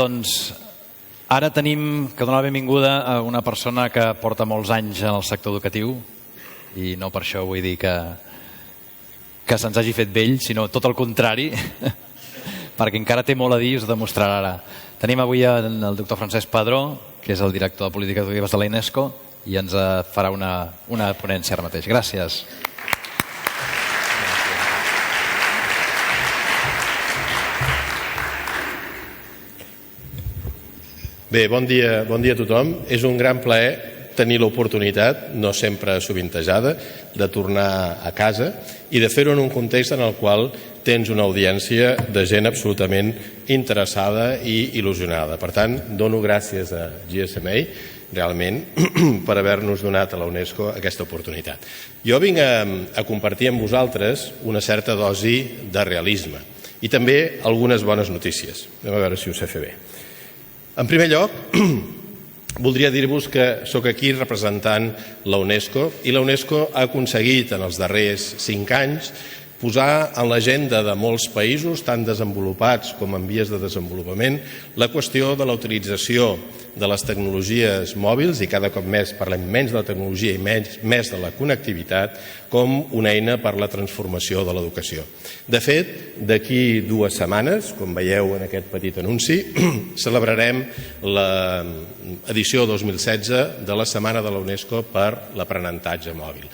doncs ara tenim que donar la benvinguda a una persona que porta molts anys en el sector educatiu i no per això vull dir que se'ns hagi fet vell, sinó tot el contrari, perquè encara té molt a dir i us ho demostrarà ara. Tenim avui el doctor Francesc Padró, que és el director de Polítiques Educatives de la UNESCO, i ens farà una ponència ara mateix. Gràcies. Bé, bon dia a tothom. És un gran plaer tenir l'oportunitat, no sempre sovintejada, de tornar a casa i de fer-ho en un context en el qual tens una audiència de gent absolutament interessada i il·lusionada. Per tant, dono gràcies a GSMA, realment, per haver-nos donat a la UNESCO aquesta oportunitat. Jo vinc a compartir amb vosaltres una certa dosi de realisme i també algunes bones notícies. Anem a veure si ho sé fer bé. En primer lloc, voldria dir-vos que sóc aquí representant la UNESCO i la UNESCO ha aconseguit en els darrers 5 anys posar en l'agenda de molts països, tant desenvolupats com en vies de desenvolupament, la qüestió de la utilització de les tecnologies mòbils, i cada cop més parlem menys de la tecnologia i més de la connectivitat, com una eina per a la transformació de l'educació. De fet, d'aquí 2 setmanes, com veieu en aquest petit anunci, celebrarem l'edició 2016 de la Setmana de la UNESCO per l'aprenentatge mòbil.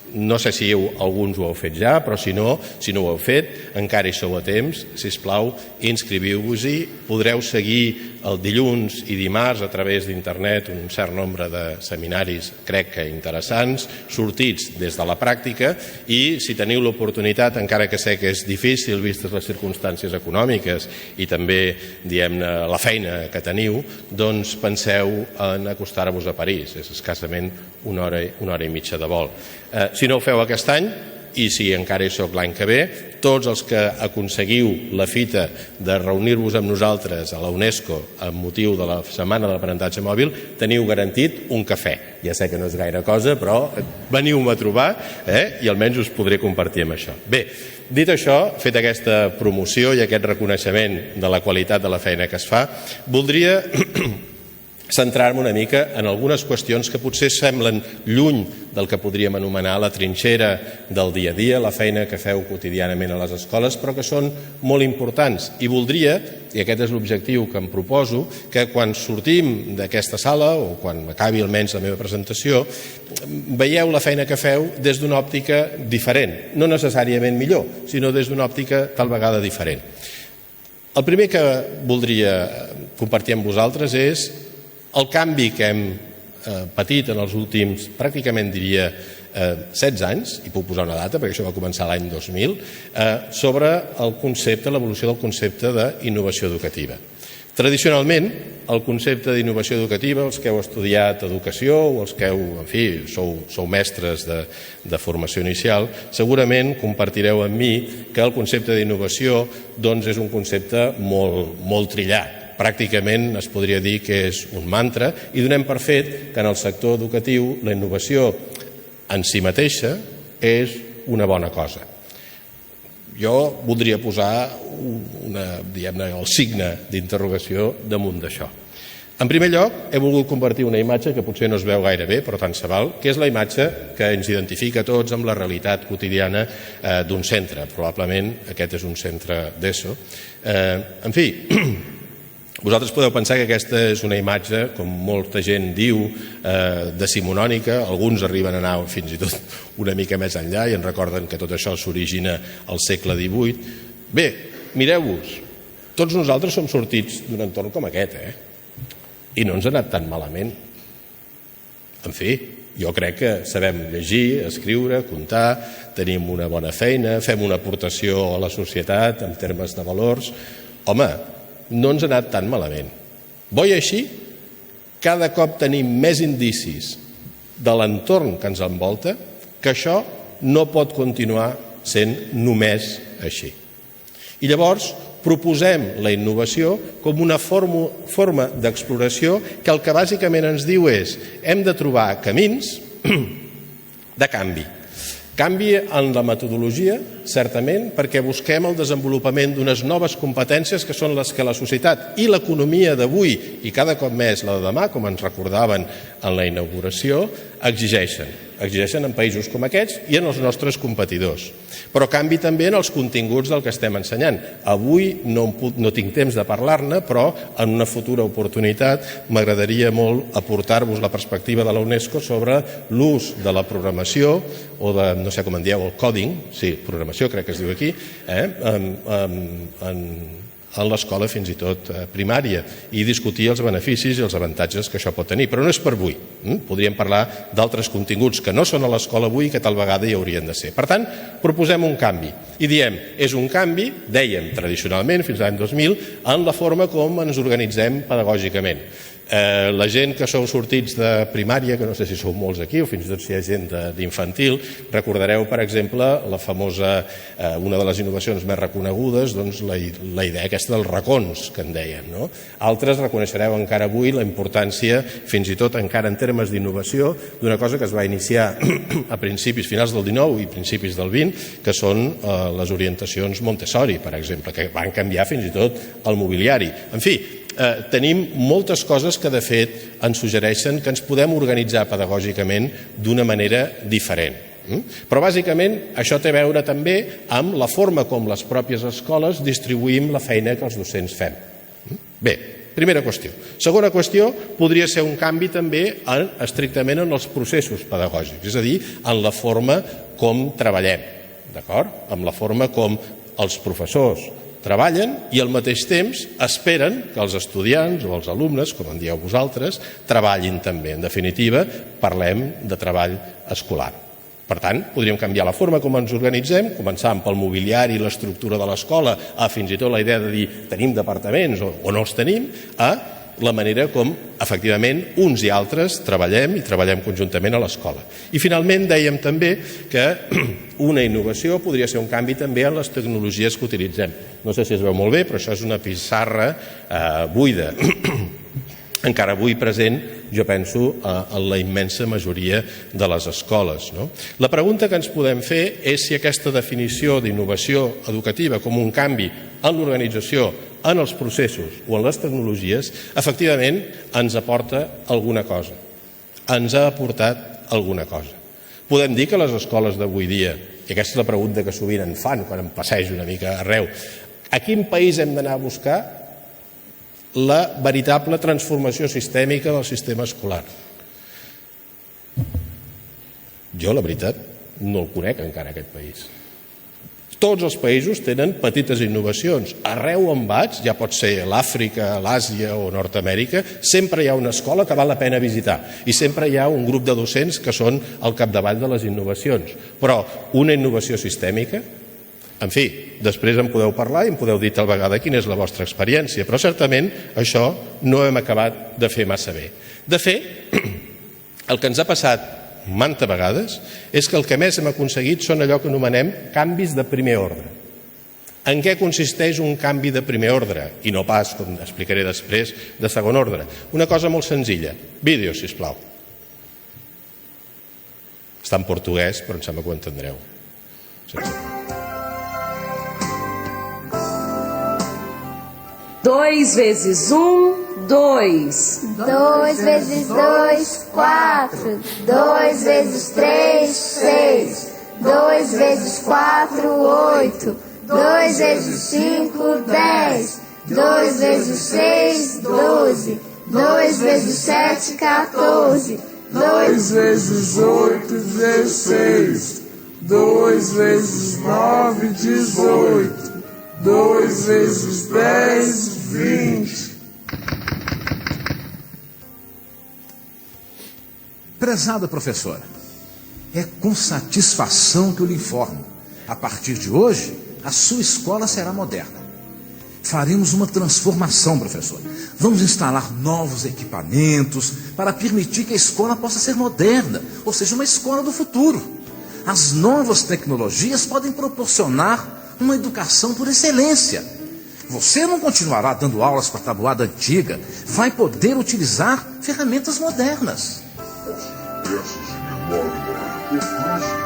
No sé si alguns ho heu fet ja, però si no ho heu fet, encara hi sou a temps. Sisplau, inscriviu-vos-hi. Podreu seguir el dilluns i dimarts a través d'internet un cert nombre de seminaris, crec que interessants, sortits des de la pràctica, i si teniu l'oportunitat, encara que sé que és difícil vistes les circumstàncies econòmiques i també, diguem-ne, la feina que teniu, doncs penseu en acostar-vos a París. És escassament una hora i mitja de vol. Si no ho feu aquest any, i si encara hi soc l'any que ve, tots els que aconseguiu la fita de reunir-vos amb nosaltres a la UNESCO amb motiu de la Setmana de l'Aprenentatge Mòbil, teniu garantit un cafè. Ja sé que no és gaire cosa, però veniu-me a trobar i almenys us podré compartir amb això. Bé, dit això, fet aquesta promoció i aquest reconeixement de la qualitat de la feina que es fa, voldria centrar-me una mica en algunes qüestions que potser semblen lluny del que podríem anomenar la trinxera del dia a dia, la feina que feu quotidianament a les escoles, però que són molt importants. I voldria, i aquest és l'objectiu que em proposo, que quan sortim d'aquesta sala, o quan acabi almenys la meva presentació, veieu la feina que feu des d'una òptica diferent. No necessàriament millor, sinó des d'una òptica tal vegada diferent. El primer que voldria compartir amb vosaltres és el canvi que hem patit en els últims, pràcticament diria, 16 anys, i puc posar una data perquè això va començar l'any 2000, sobre el concepte, l'evolució del concepte d'innovació educativa. Tradicionalment, el concepte d'innovació educativa, els que heu estudiat educació o els que sou mestres de formació inicial, segurament compartireu amb mi que el concepte d'innovació és un concepte molt trillat. Pràcticament es podria dir que és un mantra i donem per fet que en el sector educatiu la innovació en si mateixa és una bona cosa. Jo voldria posar el signe d'interrogació damunt d'això. En primer lloc, he volgut compartir una imatge que potser no es veu gaire bé, però tant se val, que és la imatge que ens identifica a tots amb la realitat quotidiana d'un centre. Probablement aquest és un centre d'ESO. En fi, vosaltres podeu pensar que aquesta és una imatge, com molta gent diu, decimonònica. Alguns arriben a anar fins i tot una mica més enllà i en recorden que tot això s'origina al segle XVIII. Bé, mireu-vos, tots nosaltres som sortits d'un entorn com aquest, i no ens ha anat tan malament. En fi, jo crec que sabem llegir, escriure, comptar, tenim una bona feina, fem una aportació a la societat en termes de valors. Home, no ens ha anat tan malament. Bo i així, cada cop tenim més indicis de l'entorn que ens envolta que això no pot continuar sent només així. I llavors proposem la innovació com una forma d'exploració que el que bàsicament ens diu és hem de trobar camins de canvi. Canvi en la metodologia, certament, perquè busquem el desenvolupament d'unes noves competències que són les que la societat i l'economia d'avui i cada cop més la de demà, com ens recordaven en la inauguració, exigeixen en països com aquests i en els nostres competidors. Però canvi també en els continguts del que estem ensenyant. Avui no tinc temps de parlar-ne, però en una futura oportunitat m'agradaria molt aportar-vos la perspectiva de la UNESCO sobre l'ús de la programació o de, no sé com en dieu, el coding, sí, programació crec que es diu aquí, en l'escola fins i tot primària i discutir els beneficis i els avantatges que això pot tenir. Però no és per avui. Podríem parlar d'altres continguts que no són a l'escola avui i que tal vegada hi haurien de ser. Per tant, proposem un canvi. I diem, és un canvi, dèiem tradicionalment fins a l'any 2000, en la forma com ens organitzem pedagògicament. La gent que sou sortits de primària, que no sé si sou molts aquí o fins i tot si hi ha gent d'infantil, recordareu, per exemple, la famosa, una de les innovacions més reconegudes, doncs la idea aquesta dels racons, que en deien. Altres reconeixereu encara avui la importància, fins i tot encara en termes d'innovació, d'una cosa que es va iniciar a principis, finals del XIX i principis del XX, que són les orientacions Montessori, per exemple, que van canviar fins i tot el mobiliari. En fi, tenim moltes coses que de fet ens suggereixen que ens podem organitzar pedagògicament d'una manera diferent. Però bàsicament això té a veure també amb la forma com les pròpies escoles distribuïm la feina que els docents fem. Bé, primera qüestió. Segona qüestió, podria ser un canvi també estrictament en els processos pedagògics, és a dir, en la forma com treballem, d'acord? En la forma com els professors treballen i al mateix temps esperen que els estudiants o els alumnes, com en dieu vosaltres, treballin també. En definitiva, parlem de treball escolar. Per tant, podríem canviar la forma com ens organitzem, començant pel mobiliari i l'estructura de l'escola, a fins i tot la idea de dir tenim departaments o no els tenim, a la manera com, efectivament, uns i altres treballem i treballem conjuntament a l'escola. I finalment dèiem també que una innovació podria ser un canvi també en les tecnologies que utilitzem. No sé si es veu molt bé, però això és una pissarra buida, encara avui present, jo penso, en la immensa majoria de les escoles. La pregunta que ens podem fer és si aquesta definició d'innovació educativa com un canvi en l'organització, en els processos o en les tecnologies, efectivament ens aporta alguna cosa. Ens ha aportat alguna cosa. Podem dir que les escoles d'avui dia, i aquesta és la pregunta que sovint em fan quan em passejo una mica arreu, a quin país hem d'anar a buscar la veritable transformació sistèmica del sistema escolar? Jo, la veritat, no el conec encara, aquest país. Tots els països tenen petites innovacions. Arreu on vaig, ja pot ser l'Àfrica, l'Àsia o Nord-amèrica, sempre hi ha una escola que val la pena visitar i sempre hi ha un grup de docents que són al capdavall de les innovacions. Però una innovació sistèmica, en fi, després en podeu parlar i em podeu dir tal vegada quina és la vostra experiència, però certament això no hem acabat de fer massa bé. De fet, el que ens ha passat manta vegades és que el que més hem aconseguit són allò que anomenem canvis de primer ordre. En què consisteix un canvi de primer ordre? I no pas, com explicaré després, de segon ordre. Una cosa molt senzilla. Vídeo, sisplau. Està en portuguès, però em sembla que ho entendreu. 2 vezes 1, 2. 2 vezes 2, 4. 2 vezes 3, 6. 2 vezes 4, 8. 2 vezes 5, 10. 2 vezes 6, 12. 2 vezes 7, 14. 2 vezes 8, 16. 2 vezes 9, 18. 2 vezes 10, 20. Prezada professora, é com satisfação que eu lhe informo. A partir de hoje, a sua escola será moderna. Faremos uma transformação, professora. Vamos instalar novos equipamentos para permitir que a escola possa ser moderna, ou seja, uma escola do futuro. As novas tecnologias podem proporcionar uma educação por excelência. Você não continuará dando aulas com a tabuada antiga, vai poder utilizar ferramentas modernas. Peças de memória e fluxo,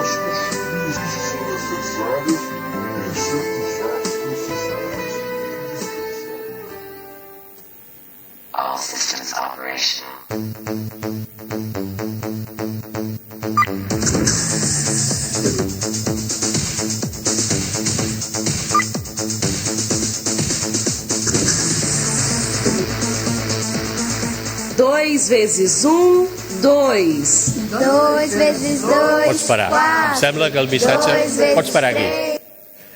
as construções são necessárias. utilizadas em certos atos sociais. All systems operational. Dois vezes 2. 2 vezes 2, Pots parar. 4. Em sembla que el missatge... Pots parar aquí.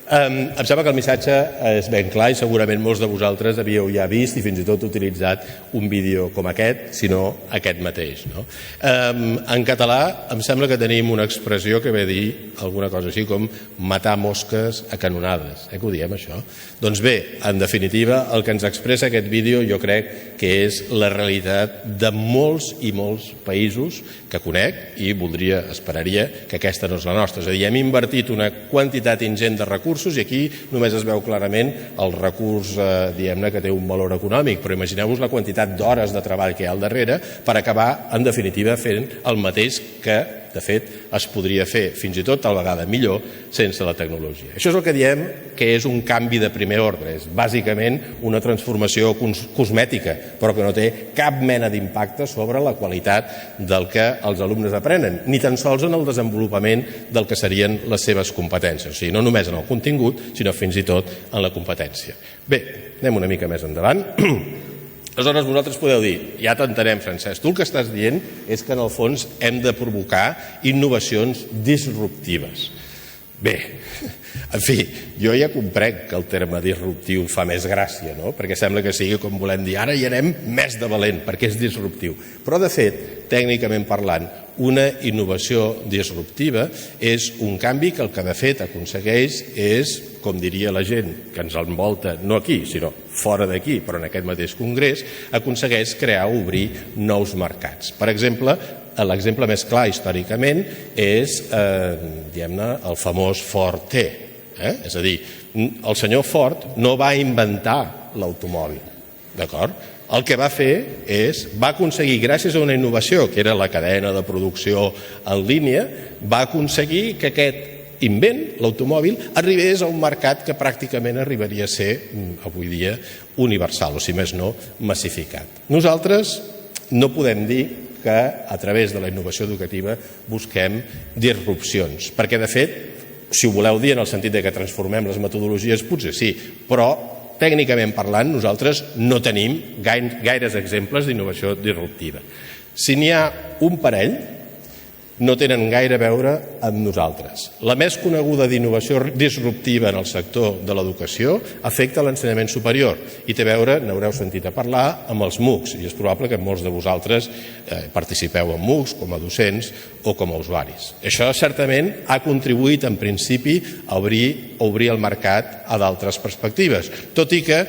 Em sembla que el missatge és ben clar i segurament molts de vosaltres havíeu ja vist i fins i tot utilitzat un vídeo com aquest, si no aquest mateix. No? En català em sembla que tenim una expressió que ve a dir alguna cosa així com matar mosques a canonades. Que ho diem, això? Doncs bé, en definitiva, el que ens expressa aquest vídeo jo crec que és la realitat de molts i molts països que conec i esperaria que aquesta no és la nostra. És a dir, hem invertit una quantitat ingent de recursos i aquí només es veu clarament el recurs, diguem-ne, que té un valor econòmic, però imagineu-vos la quantitat d'hores de treball que hi ha al darrere per acabar, en definitiva, fent el mateix que, de fet, es podria fer fins i tot tal vegada millor sense la tecnologia. Això és el que diem que és un canvi de primer ordre, és bàsicament una transformació cosmètica, però que no té cap mena d'impacte sobre la qualitat del que els alumnes aprenen, ni tan sols en el desenvolupament del que serien les seves competències, o sigui, no només en el contingut, sinó fins i tot en la competència. Bé, anem una mica més endavant. Aleshores, vosaltres podeu dir, ja t'entenem, Francesc, tu el que estàs dient és que en el fons hem de provocar innovacions disruptives. Bé, en fi, jo ja comprenc que el terme disruptiu fa més gràcia, no? Perquè sembla que sigui com volem dir, ara hi anem més de valent, perquè és disruptiu. Però, de fet, tècnicament parlant, una innovació disruptiva és un canvi que el que de fet aconsegueix és, com diria la gent que ens envolta, no aquí, sinó fora d'aquí, però en aquest mateix congrés, aconsegueix crear o obrir nous mercats. Per exemple, l'exemple més clar històricament és, diguem-ne, el famós Ford T. És a dir, el senyor Ford no va inventar l'automòbil, d'acord? El que va fer és, va aconseguir, gràcies a una innovació, que era la cadena de producció en línia, va aconseguir que aquest invent, l'automòbil, arribés a un mercat que pràcticament arribaria a ser, avui dia, universal, o si més no, massificat. Nosaltres no podem dir que a través de la innovació educativa busquem disrupcions, perquè de fet, si ho voleu dir en el sentit de que transformem les metodologies, potser sí, però tècnicament parlant, nosaltres no tenim gaires exemples d'innovació disruptiva. Si n'hi ha un parell, no tenen gaire a veure amb nosaltres. La més coneguda d'innovació disruptiva en el sector de l'educació afecta l'ensenyament superior i té a veure, n'haureu sentit a parlar, amb els MOOCs, i és probable que molts de vosaltres participeu en MOOCs com a docents o com a usuaris. Això certament ha contribuït en principi a obrir el mercat a d'altres perspectives, tot i que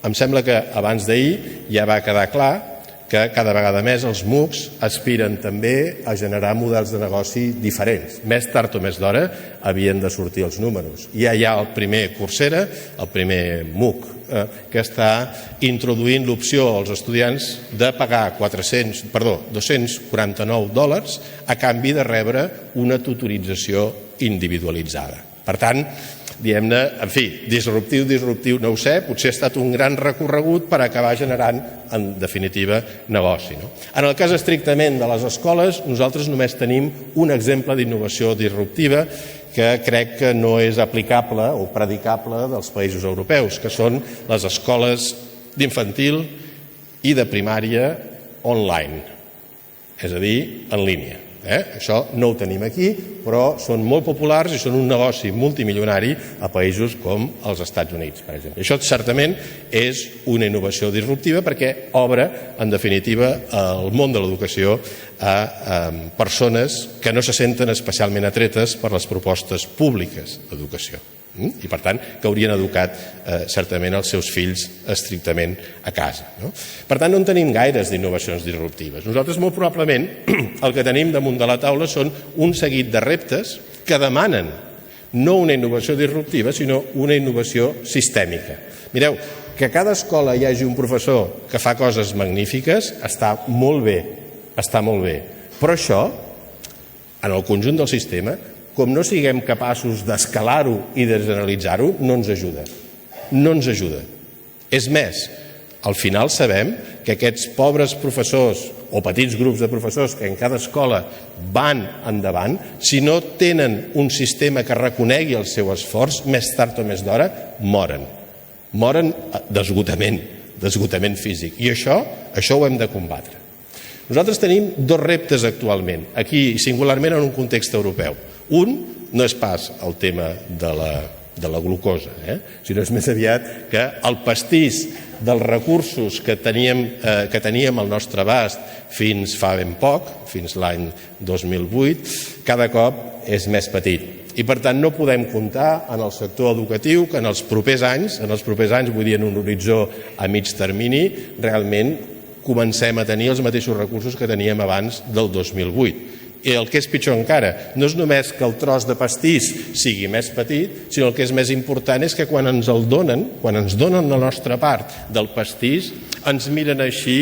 em sembla que abans d'ahir ja va quedar clar que cada vegada més els MOOCs aspiren també a generar models de negoci diferents. Més tard o més d'hora havien de sortir els números. Ja hi ha el primer Coursera, el primer MOOC, que està introduint l'opció als estudiants de pagar $249 a canvi de rebre una tutorització individualitzada. Per tant, diguem-ne, en fi, disruptiu, no ho sé, potser ha estat un gran recorregut per acabar generant, en definitiva, negoci. En el cas estrictament de les escoles, nosaltres només tenim un exemple d'innovació disruptiva que crec que no és aplicable o predicable dels països europeus, que són les escoles d'infantil i de primària online, és a dir, en línia. Això no ho tenim aquí, però són molt populars i són un negoci multimilionari a països com els Estats Units, per exemple. Això certament és una innovació disruptiva perquè obre, en definitiva, el món de l'educació a persones que no se senten especialment atretes per les propostes públiques d'educació i, per tant, que haurien educat certament els seus fills estrictament a casa. Per tant, no en tenim gaires d'innovacions disruptives. Nosaltres, molt probablement, el que tenim damunt de la taula són un seguit de reptes que demanen no una innovació disruptiva, sinó una innovació sistèmica. Mireu, que a cada escola hi hagi un professor que fa coses magnífiques està molt bé, però això, en el conjunt del sistema, com no siguem capaços d'escalar-ho i de generalitzar-ho, no ens ajuda. No ens ajuda. És més, al final sabem que aquests pobres professors o petits grups de professors que en cada escola van endavant, si no tenen un sistema que reconegui el seu esforç, més tard o més d'hora moren. Moren d'esgotament físic. I això ho hem de combatre. Nosaltres tenim dos reptes actualment, aquí singularment en un context europeu. Un no és pas el tema de la glucosa, sinó és més aviat que el pastís dels recursos que teníem al nostre abast fins fa ben poc, fins l'any 2008, cada cop és més petit. I per tant no podem comptar en el sector educatiu que en els propers anys, vull dir en un horitzó a mig termini, realment comencem a tenir els mateixos recursos que teníem abans del 2008. I el que és pitjor encara, no és només que el tros de pastís sigui més petit, sinó el que és més important és que quan ens el donen, quan ens donen la nostra part del pastís, ens miren així,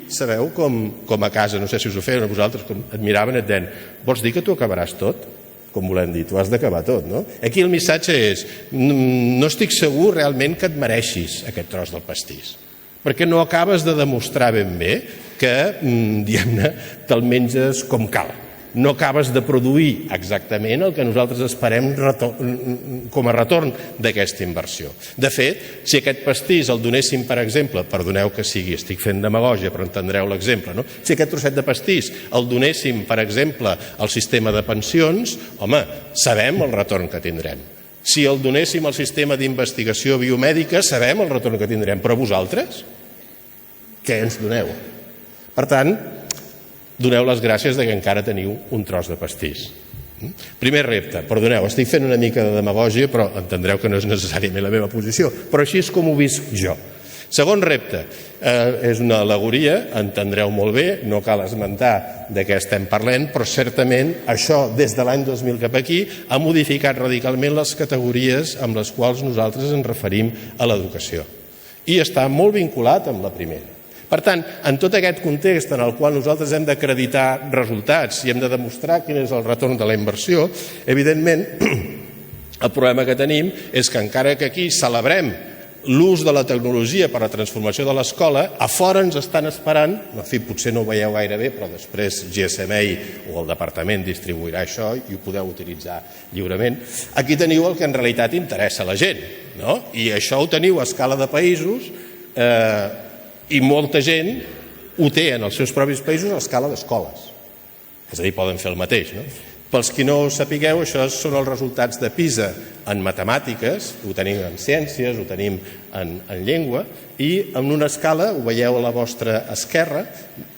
sabeu, com a casa, no sé si us ho feien a vosaltres, com et miraven i et deien, vols dir que tu acabaràs tot? Com volem dir, tu has d'acabar tot, no? Aquí el missatge és, no estic segur realment que et mereixis aquest tros del pastís, perquè no acabes de demostrar ben bé que, diguem-ne, te'l menges com cal. No acabes de produir exactament el que nosaltres esperem com a retorn d'aquesta inversió. De fet, si aquest pastís el donéssim, per exemple, perdoneu que sigui, estic fent demagògia, però entendreu l'exemple, no? Si aquest trosset de pastís el donéssim, per exemple, al sistema de pensions, home, sabem el retorn que tindrem. Si el donéssim al sistema d'investigació biomèdica, sabem el retorn que tindrem. Però vosaltres, què ens doneu? Per tant, doneu les gràcies que encara teniu un tros de pastís. Primer repte, perdoneu, estic fent una mica de demagògia, però entendreu que no és necessàriament la meva posició, però així és com ho visc jo. Segon repte, és una al·legoria, entendreu molt bé, no cal esmentar de què estem parlant, però certament això, des de l'any 2000 cap aquí, ha modificat radicalment les categories amb les quals nosaltres ens referim a l'educació. I està molt vinculat amb la primera. Per tant, en tot aquest context en el qual nosaltres hem d'acreditar resultats i hem de demostrar quin és el retorn de la inversió, evidentment, el problema que tenim és que encara que aquí celebrem l'ús de la tecnologia per a la transformació de l'escola, a fora ens estan esperant, en fi, potser no ho veieu gaire bé, però després GSMA o el departament distribuirà això i ho podeu utilitzar lliurement. Aquí teniu el que en realitat interessa a la gent, no? I això ho teniu a escala de països i molta gent ho té en els seus propis països a escala d'escoles. És a dir, poden fer el mateix, no? Pels qui no ho sapigueu, això són els resultats de PISA en matemàtiques, ho tenim en ciències, ho tenim en llengua, i en una escala, ho veieu a la vostra esquerra,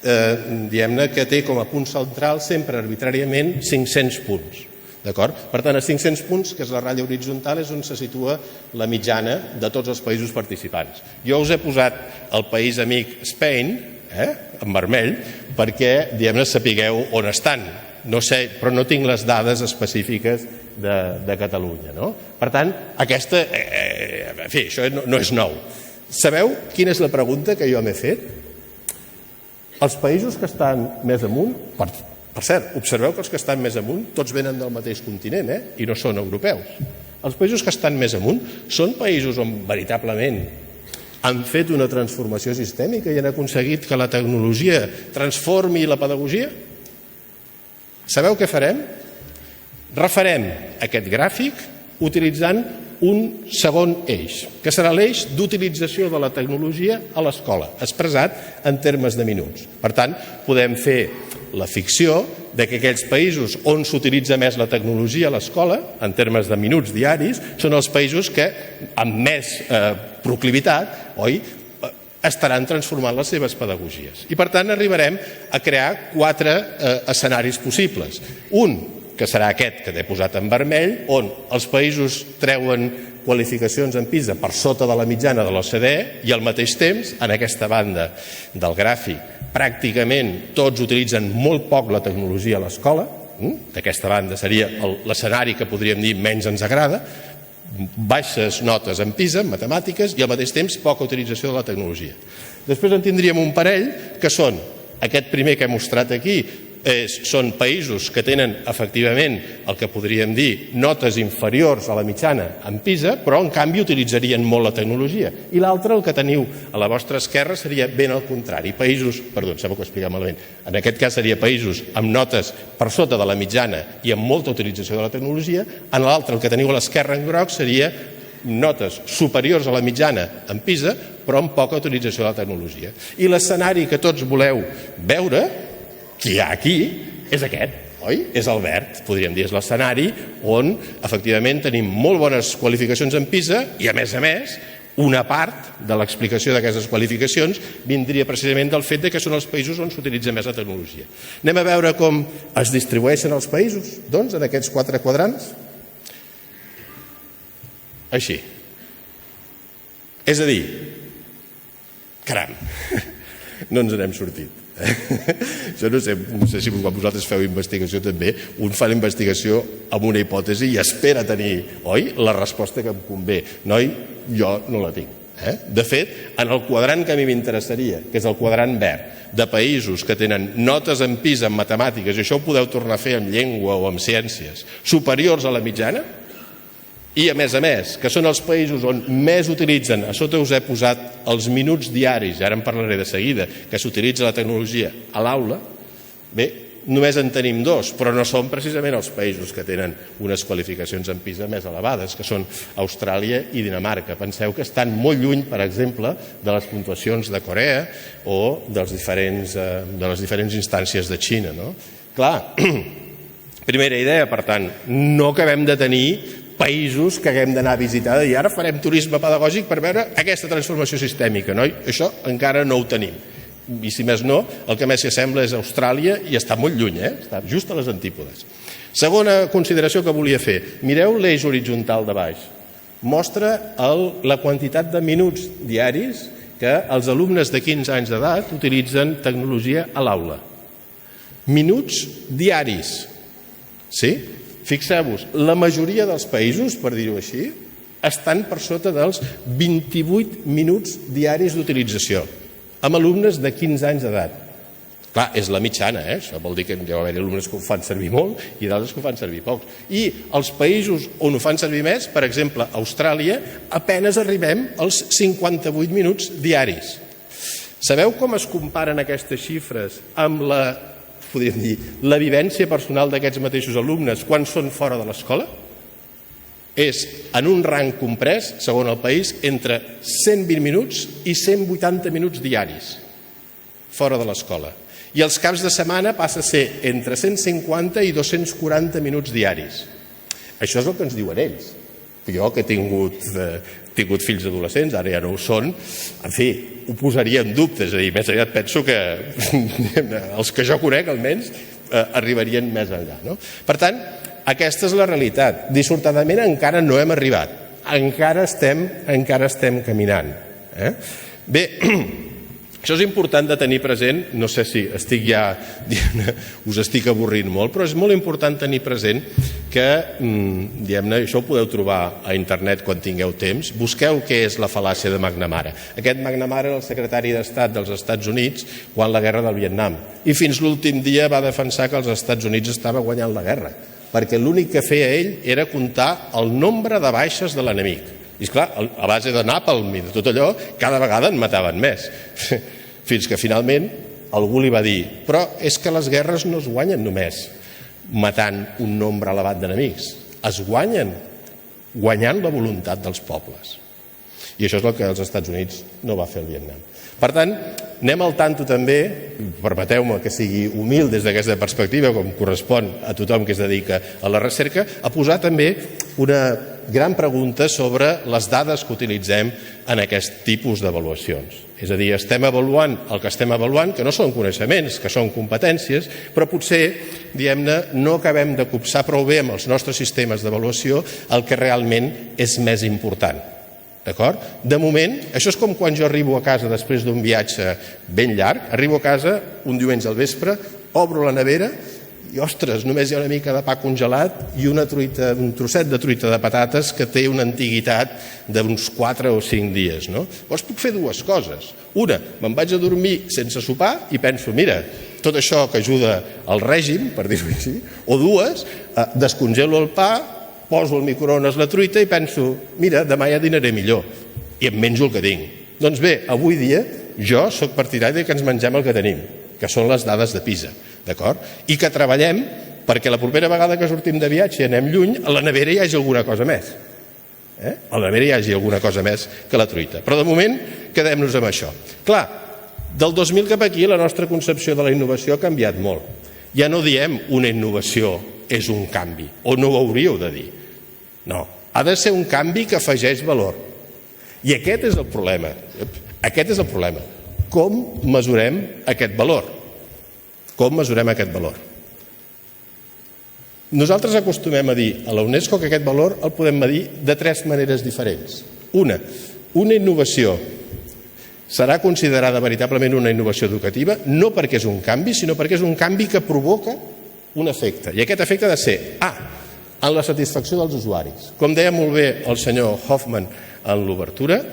diguem-ne que té com a punt central sempre arbitràriament 500 punts. D'acord? Per tant, a 500 punts, que és la ratlla horitzontal, és on se situa la mitjana de tots els països participants. Jo us he posat el país amic Spain, en vermell, perquè, diguem-ne, sapigueu on estan. No sé, però no tinc les dades específiques de Catalunya, no? Per tant, aquesta, en fi, això no és nou. Sabeu quina és la pregunta que jo m'he fet? Els països que estan més amunt, per cert, observeu que els que estan més amunt tots venen del mateix continent, i no són europeus. Els països que estan més amunt són països on veritablement han fet una transformació sistèmica i han aconseguit que la tecnologia transformi la pedagogia? Sabeu què farem? Refarem aquest gràfic utilitzant un segon eix, que serà l'eix d'utilització de la tecnologia a l'escola, expressat en termes de minuts. Per tant, podem fer la ficció de que aquells països on s'utilitza més la tecnologia a l'escola, en termes de minuts diaris, són els països que amb més proclivitat, estaran transformant les seves pedagogies. I per tant arribarem a crear 4 escenaris possibles. Un, que serà aquest que t'he posat en vermell, on els països treuen qualificacions en PISA per sota de la mitjana de l'OCDE i al mateix temps, en aquesta banda del gràfic, pràcticament tots utilitzen molt poc la tecnologia a l'escola. D'aquesta banda seria l'escenari que podríem dir menys ens agrada, baixes notes en PISA, en matemàtiques, i al mateix temps poca utilització de la tecnologia. Després en tindríem un parell que són aquest primer que he mostrat aquí, són països que tenen efectivament el que podríem dir notes inferiors a la mitjana en PISA, però en canvi utilitzarien molt la tecnologia. I l'altre, el que teniu a la vostra esquerra, seria ben al contrari. Països, perdó, em sembla que ho he explicat malament, en aquest cas seria països amb notes per sota de la mitjana i amb molta utilització de la tecnologia. En l'altre, el que teniu a l'esquerra en groc, seria notes superiors a la mitjana en PISA, però amb poca utilització de la tecnologia. I l'escenari que tots voleu veure, que hi ha aquí, és aquest, oi? És el verd, podríem dir, és l'escenari on efectivament tenim molt bones qualificacions en PISA i a més, una part de l'explicació d'aquestes qualificacions vindria precisament del fet que són els països on s'utilitza més la tecnologia. Anem a veure com es distribueixen els països, doncs, en aquests 4 quadrants. Així. És a dir, caram, no ens n'hem sortit. Jo no sé si quan vosaltres feu investigació també, un fa la investigació amb una hipòtesi i espera tenir, oi, la resposta que em convé. Noi, jo no la tinc. De fet, en el quadrant que a mi m'interessaria, que és el quadrant verd, de països que tenen notes en PISA en matemàtiques, i això ho podeu tornar a fer en llengua o en ciències, superiors a la mitjana, i a més, que són els països on més utilitzen, a sota us he posat els minuts diaris, ara en parlaré de seguida, que s'utilitza la tecnologia a l'aula, bé, només en tenim 2, però no són precisament els països que tenen unes qualificacions en PISA més elevades, que són Austràlia i Dinamarca. Penseu que estan molt lluny, per exemple, de les puntuacions de Corea o de les diferents instàncies de Xina. Clar, primera idea, per tant, no acabem de tenir països que haguem d'anar a visitar i ara farem turisme pedagògic per veure aquesta transformació sistèmica. Això encara no ho tenim. I si més no, el que més s'hi assembla és Austràlia i està molt lluny, està just a les antípodes. Segona consideració que volia fer. Mireu l'eix horitzontal de baix. Mostra la quantitat de minuts diaris que els alumnes de 15 anys d'edat utilitzen tecnologia a l'aula. Minuts diaris. Sí? Fixeu-vos, la majoria dels països, per dir-ho així, estan per sota dels 28 minuts diaris d'utilització, amb alumnes de 15 anys d'edat. Clar, és la mitjana, això vol dir que hi ha alumnes que ho fan servir molt i d'altres que ho fan servir poc. I els països on ho fan servir més, per exemple, Austràlia, apenes arribem als 58 minuts diaris. Sabeu com es comparen aquestes xifres amb podríem dir, la vivència personal d'aquests mateixos alumnes quan són fora de l'escola? És en un rang comprès, segons el país, entre 120 minuts i 180 minuts diaris fora de l'escola. I els caps de setmana passa a ser entre 150 i 240 minuts diaris. Això és el que ens diuen ells. Jo, que he tingut fills adolescents, ara ja no ho són, en fi, ho posaria en dubte, és a dir, més aviat penso que els que jo conec, almenys, arribarien més enllà. Per tant, aquesta és la realitat. Dissortadament encara no hem arribat. Encara estem caminant. Bé, això és important de tenir present, no sé si us estic avorrint molt, però és molt important tenir present que, això ho podeu trobar a internet quan tingueu temps, busqueu què és la fal·làcia de McNamara. Aquest McNamara era el secretari d'Estat dels Estats Units quan la guerra del Vietnam, i fins l'últim dia va defensar que els Estats Units estava guanyant la guerra, perquè l'únic que feia ell era comptar el nombre de baixes de l'enemic. I esclar, a base de nàpalm i de tot allò, cada vegada en mataven més. Fins que finalment algú li va dir, però és que les guerres no es guanyen només matant un nombre elevat d'enemics, es guanyen guanyant la voluntat dels pobles. I això és el que els Estats Units no va fer al Vietnam. Per tant, anem al tanto també, permeteu-me que sigui humil des d'aquesta perspectiva, com correspon a tothom que es dedica a la recerca, a posar també una gran pregunta sobre les dades que utilitzem en aquest tipus d'avaluacions. És a dir, estem avaluant el que estem avaluant, que no són coneixements, que són competències, però potser, diguem-ne, no acabem de copsar prou bé amb els nostres sistemes d'avaluació el que realment és més important. D'acord? De moment, això és com quan jo arribo a casa després d'un viatge ben llarg, arribo a casa un diumenge al vespre, obro la nevera i ostres, només hi ha una mica de pa congelat i un trosset de truita de patates que té una antiguitat d'uns 4 o 5 dies. No? Llavors puc fer dues coses. Una, me'n vaig a dormir sense sopar i penso, mira, tot això que ajuda al règim, per dir-ho així, o dues, descongelo el pa, poso al microones la truita i penso, mira, demà ja dinaré millor i em menjo el que tinc. Doncs bé, avui dia jo sóc partidari que ens mengem el que tenim, que són les dades de PISA. D'acord? I que treballem perquè la propera vegada que sortim de viatge i anem lluny, a la nevera hi hagi alguna cosa més. A la nevera hi hagi alguna cosa més que la truita. Però de moment quedem-nos amb això. Clar, del 2000 cap aquí la nostra concepció de la innovació ha canviat molt. Ja no diem una innovació és un canvi, o no ho hauríeu de dir. No, ha de ser un canvi que afegeix valor. I aquest és el problema. Aquest és el problema. Com mesurem aquest valor? Com mesurem aquest valor? Nosaltres acostumem a dir a la UNESCO que aquest valor el podem medir de 3 maneres diferents. Una innovació serà considerada veritablement una innovació educativa no perquè és un canvi, sinó perquè és un canvi que provoca un efecte. I aquest efecte ha de ser, en la satisfacció dels usuaris. Com deia molt bé el senyor Hoffman en l'obertura,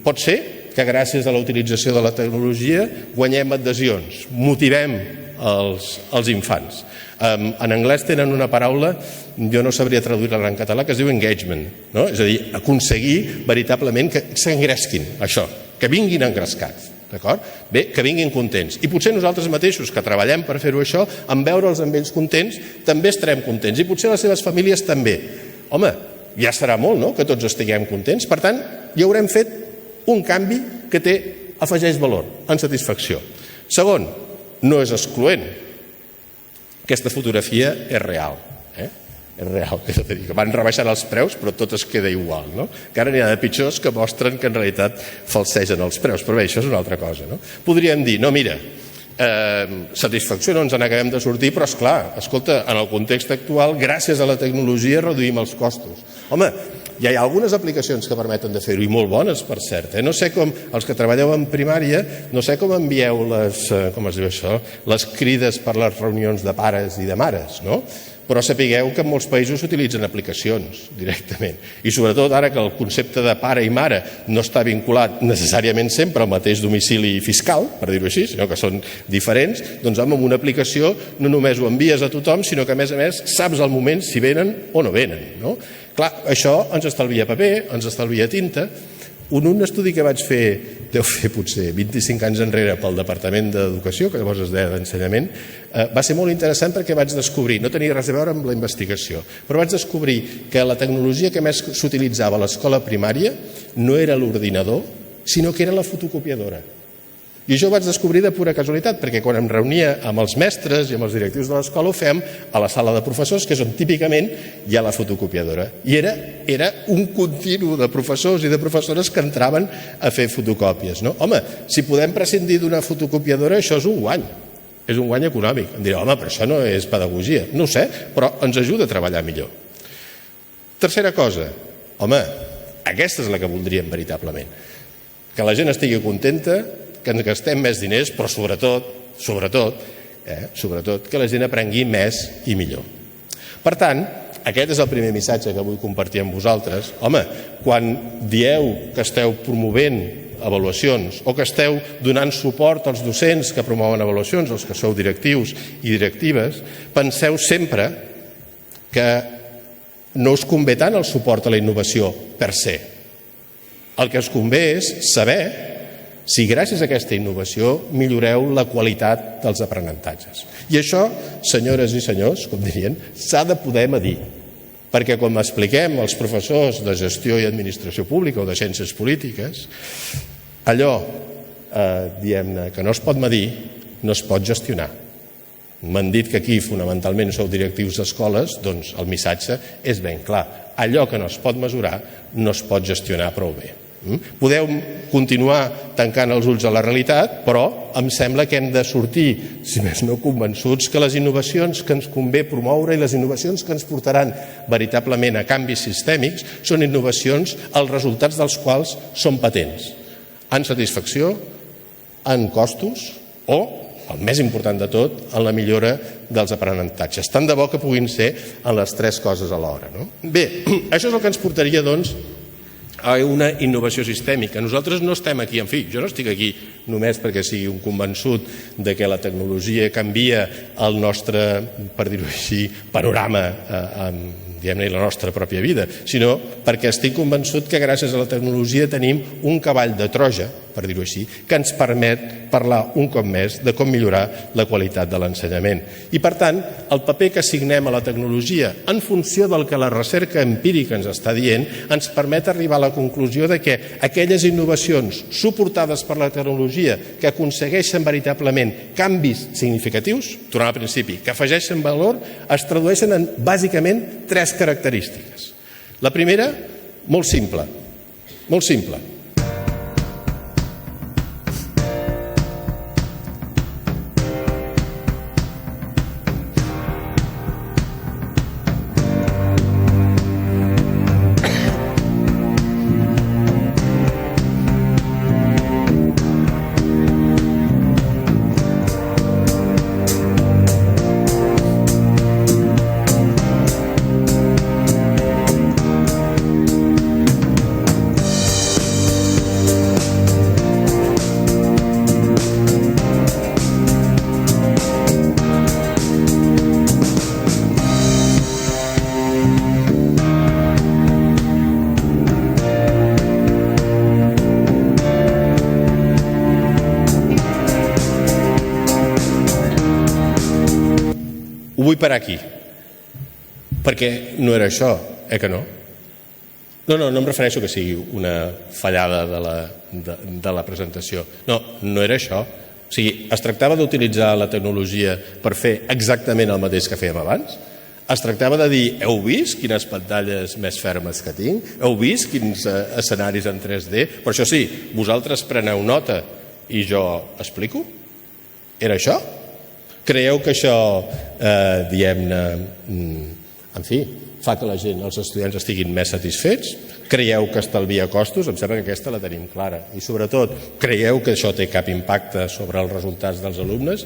pot ser que gràcies a la utilització de la tecnologia guanyem adhesions, motivem els infants. En anglès tenen una paraula, jo no sabria traduir-la en català, que es diu engagement, no? És a dir, aconseguir veritablement que s'engresquin, això, que vinguin engrescats. D'acord? Bé, que vinguin contents. I potser nosaltres mateixos, que treballem per fer-ho això, en veure'ls amb ells contents, també estarem contents. I potser les seves famílies també. Home, ja serà molt, no?, que tots estiguem contents. Per tant, ja haurem fet un canvi que afegeix valor en satisfacció. Segon, no és excloent. Aquesta fotografia és real. És real, és a dir, que van rebaixant els preus però tot es queda igual, no? Que ara n'hi ha de pitjors que mostren que en realitat falsegen els preus, però bé, això és una altra cosa, no? Podríem dir, no, mira, satisfacció no ens n'acabem de sortir, però esclar, escolta, en el context actual, gràcies a la tecnologia reduïm els costos. Home, ja hi ha algunes aplicacions que permeten de fer-ho, i molt bones, per cert. No sé com, els que treballeu en primària, no sé com envieu les crides per les reunions de pares i de mares, no? Però sapigueu que en molts països s'utilitzen aplicacions directament. I sobretot ara que el concepte de pare i mare no està vinculat necessàriament sempre al mateix domicili fiscal, per dir-ho així, sinó que són diferents, doncs amb una aplicació no només ho envies a tothom, sinó que a més saps al moment si venen o no venen, no? Clar, això ens estalvia paper, ens estalvia tinta. Un estudi que vaig fer, deu fer potser 25 anys enrere pel Departament d'Educació, que llavors es deia d'Ensenyament, va ser molt interessant perquè vaig descobrir, no tenia res a veure amb la investigació, però vaig descobrir que la tecnologia que més s'utilitzava a l'escola primària no era l'ordinador, sinó que era la fotocopiadora. I això ho vaig descobrir de pura casualitat, perquè quan em reunia amb els mestres i amb els directius de l'escola ho fèiem a la sala de professors, que és on típicament hi ha la fotocopiadora. I era un continu de professors i de professores que entraven a fer fotocòpies. No? Home, si podem prescindir d'una fotocopiadora, això és un guany. És un guany econòmic. Em direu, home, però això no és pedagogia. No ho sé, però ens ajuda a treballar millor. Tercera cosa, home, aquesta és la que voldríem veritablement. Que la gent estigui contenta, que ens gastem més diners, però sobretot, que la gent aprengui més i millor. Per tant, aquest és el primer missatge que vull compartir amb vosaltres. Home, quan dieu que esteu promovent avaluacions o que esteu donant suport als docents que promouen avaluacions, els que sou directius i directives, penseu sempre que no us convé tant el suport a la innovació per se. El que us convé és saber si gràcies a aquesta innovació milloreu la qualitat dels aprenentatges. I això, senyores i senyors, com dirien, s'ha de poder medir. Perquè quan expliquem als professors de gestió i administració pública o de ciències polítiques, allò diguem-ne que no es pot medir, no es pot gestionar. M'han dit que aquí fonamentalment sou directius d'escoles, doncs el missatge és ben clar. Allò que no es pot mesurar no es pot gestionar prou bé. Podeu continuar tancant els ulls a la realitat, però em sembla que hem de sortir, si més no convençuts, que les innovacions que ens convé promoure i les innovacions que ens portaran veritablement a canvis sistèmics són innovacions els resultats dels quals són patents, en satisfacció, en costos o el més important de tot, en la millora dels aprenentatges. Tant de bo que puguin ser en les tres coses alhora. No? Bé, això és el que ens portaria, doncs, a una innovació sistèmica. Nosaltres no estem aquí, en fi, jo no estic aquí només perquè sigui un convençut de que la tecnologia canvia el nostre, per dir-ho així, panorama diguem-ne, la nostra pròpia vida, sinó perquè estic convençut que gràcies a la tecnologia tenim un cavall de Troja, per dir-ho així, que ens permet parlar un cop més de com millorar la qualitat de l'ensenyament. I, per tant, el paper que assignem a la tecnologia en funció del que la recerca empírica ens està dient ens permet arribar a la conclusió de que aquelles innovacions suportades per la tecnologia que aconsegueixen veritablement canvis significatius, tornant al principi, que afegeixen valor, es tradueixen en, bàsicament, tres característiques. La primera, molt simple. Molt simple. Vull parar aquí, perquè no era això, que no? No em refereixo que sigui una fallada de la presentació. No era això. O sigui, es tractava d'utilitzar la tecnologia per fer exactament el mateix que fèiem abans? Es tractava de dir, heu vist quines pantalles més fermes que tinc? Heu vist quins escenaris en 3D? Per això sí, vosaltres preneu nota i jo explico? Era això? Creieu que això, diguem-ne, en fi, fa que la gent, els estudiants estiguin més satisfets? Creieu que estalvia costos? Em sembla que aquesta la tenim clara. I sobretot, creieu que això té cap impacte sobre els resultats dels alumnes?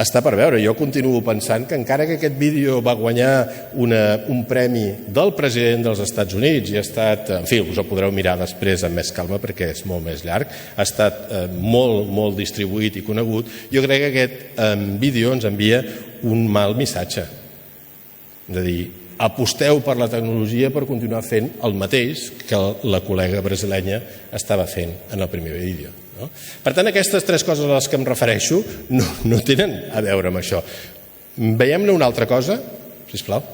Està per veure. Jo continuo pensant que encara que aquest vídeo va guanyar un premi del president dels Estats Units i ha estat, en fi, us ho podreu mirar després amb més calma perquè és molt més llarg, ha estat molt distribuït i conegut, jo crec que aquest vídeo ens envia un mal missatge. És a dir, aposteu per la tecnologia per continuar fent el mateix que la col·lega brasilenya estava fent en el primer vídeo. No? Per tant, aquestes tres coses a les que em refereixo no tenen a veure amb això. Veiem-ne una altra cosa, sisplau.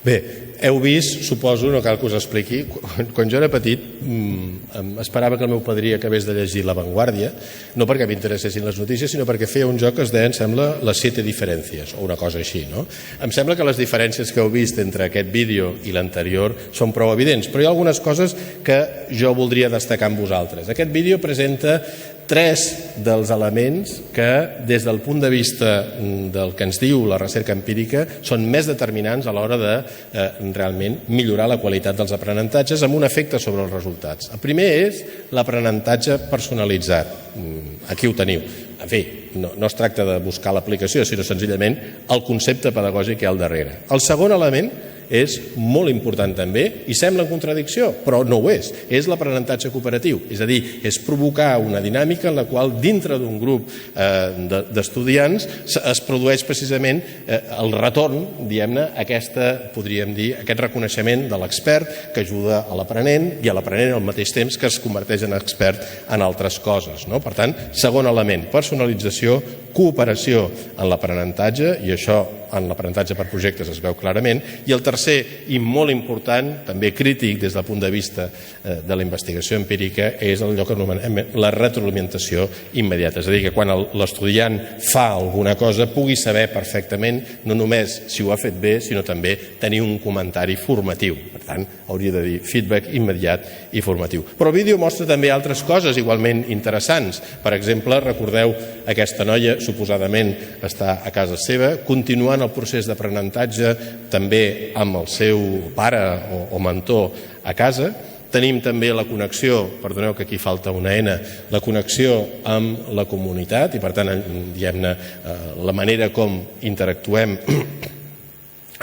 Bé, heu vist, suposo, no cal que us expliqui, quan jo era petit esperava que el meu padrí acabés de llegir La Vanguardia, no perquè m'interessessin les notícies, sinó perquè feia un joc que es deia, em sembla, Les 7 diferències, o una cosa així, no? Em sembla que les diferències que heu vist entre aquest vídeo i l'anterior són prou evidents, però hi ha algunes coses que jo voldria destacar amb vosaltres. Aquest vídeo presenta 3 dels elements que, des del punt de vista del que ens diu la recerca empírica, són més determinants a l'hora de realment millorar la qualitat dels aprenentatges amb un efecte sobre els resultats. El primer és l'aprenentatge personalitzat. Aquí ho teniu. En fi, no es tracta de buscar l'aplicació, sinó senzillament el concepte pedagògic que hi ha al darrere. El segon element és molt important també, i sembla en contradicció, però no ho és l'aprenentatge cooperatiu, és a dir, és provocar una dinàmica en la qual dintre d'un grup d'estudiants es produeix precisament el retorn, diguem-ne, podríem dir, aquest reconeixement de l'expert que ajuda a l'aprenent i a l'aprenent al mateix temps que es converteix en expert en altres coses. Per tant, segon element, personalització, cooperació en l'aprenentatge, i això en l'aprenentatge per projectes es veu clarament, i el tercer, i molt important, també crític des del punt de vista de la investigació empírica, és allò que anomenem la retroalimentació immediata. És a dir, que quan l'estudiant fa alguna cosa pugui saber perfectament no només si ho ha fet bé, sinó també tenir un comentari formatiu. Per tant, hauria de dir feedback immediat i formatiu. Però el vídeo mostra també altres coses igualment interessants. Per exemple, recordeu aquesta noia, suposadament està a casa seva, continuant el procés d'aprenentatge també amb el seu pare o mentor a casa. Tenim també la connexió, perdoneu que aquí falta una N, la connexió amb la comunitat i per tant, diguem-ne, la manera com interactuem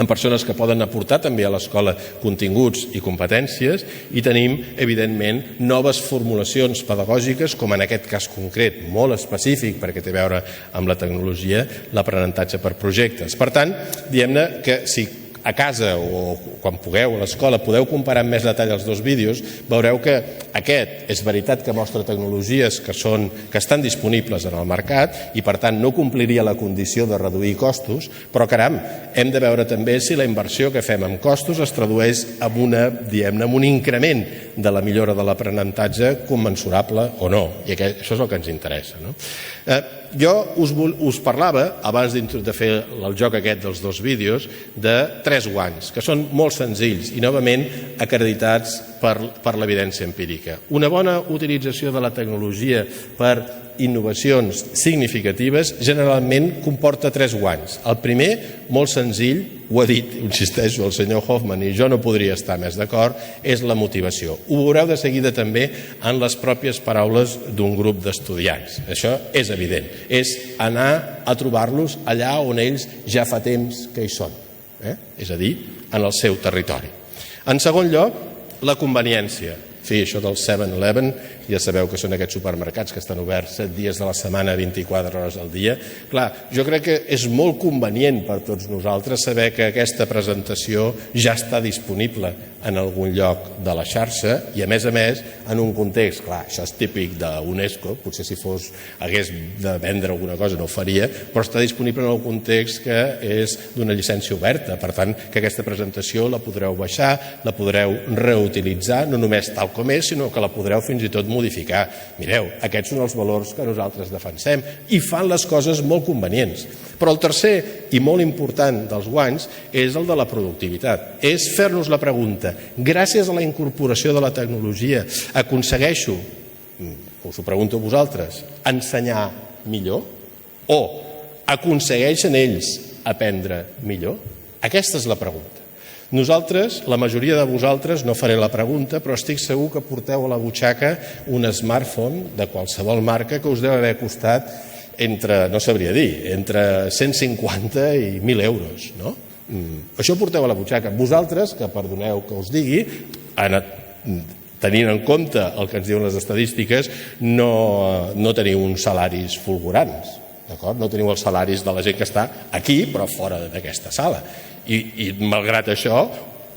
amb persones que poden aportar també a l'escola continguts i competències, i tenim, evidentment, noves formulacions pedagògiques, com en aquest cas concret, molt específic perquè té a veure amb la tecnologia, l'aprenentatge per projectes. Per tant, diguem-ne que si a casa o quan pugueu a l'escola podeu comparar amb més detall els dos vídeos, veureu que aquest és veritat que mostra tecnologies que estan disponibles en el mercat i per tant no compliria la condició de reduir costos, però caram, hem de veure també si la inversió que fem en costos es tradueix en un increment de la millora de l'aprenentatge commensurable o no, i això és el que ens interessa. Jo us parlava, abans de fer el joc aquest dels dos vídeos, de 3 guanys, que són molt senzills i novament acreditats per l'evidència empírica. Una bona utilització de la tecnologia per innovacions significatives generalment comporta 3 guanys. El primer, molt senzill, ho ha dit, insisteixo, el senyor Hoffman, i jo no podria estar més d'acord, és la motivació. Ho veureu de seguida també en les pròpies paraules d'un grup d'estudiants. Això és evident. És anar a trobar-los allà on ells ja fa temps que hi són, és a dir, en el seu territori. En segon lloc, la conveniència. Sí, això del 7-Eleven, ja sabeu que són aquests supermercats que estan oberts 7 dies de la setmana, 24 hores al dia. Clar, jo crec que és molt convenient per tots nosaltres saber que aquesta presentació ja està disponible en algun lloc de la xarxa i, a més, en un context, clar, això és típic d'UNESCO, potser si hagués de vendre alguna cosa no ho faria, però està disponible en un context que és d'una llicència oberta. Per tant, que aquesta presentació la podreu baixar, la podreu reutilitzar, no només tal com és, sinó que la podreu fins i tot modificar. Mireu, aquests són els valors que nosaltres defensem i fan les coses molt convenients. Però el tercer i molt important dels guanys és el de la productivitat. És fer-nos la pregunta, gràcies a la incorporació de la tecnologia aconsegueixo, us ho pregunto a vosaltres, ensenyar millor? O aconsegueixen ells aprendre millor? Aquesta és la pregunta. Nosaltres, la majoria de vosaltres, no faré la pregunta, però estic segur que porteu a la butxaca un smartphone de qualsevol marca que us deu haver costat no sabria dir, entre 150 i 1.000 euros, no? Això porteu a la butxaca. Vosaltres, que perdoneu que us digui, tenint en compte el que ens diuen les estadístiques, no teniu uns salaris fulgurants, d'acord? No teniu els salaris de la gent que està aquí, però fora d'aquesta sala. I malgrat això,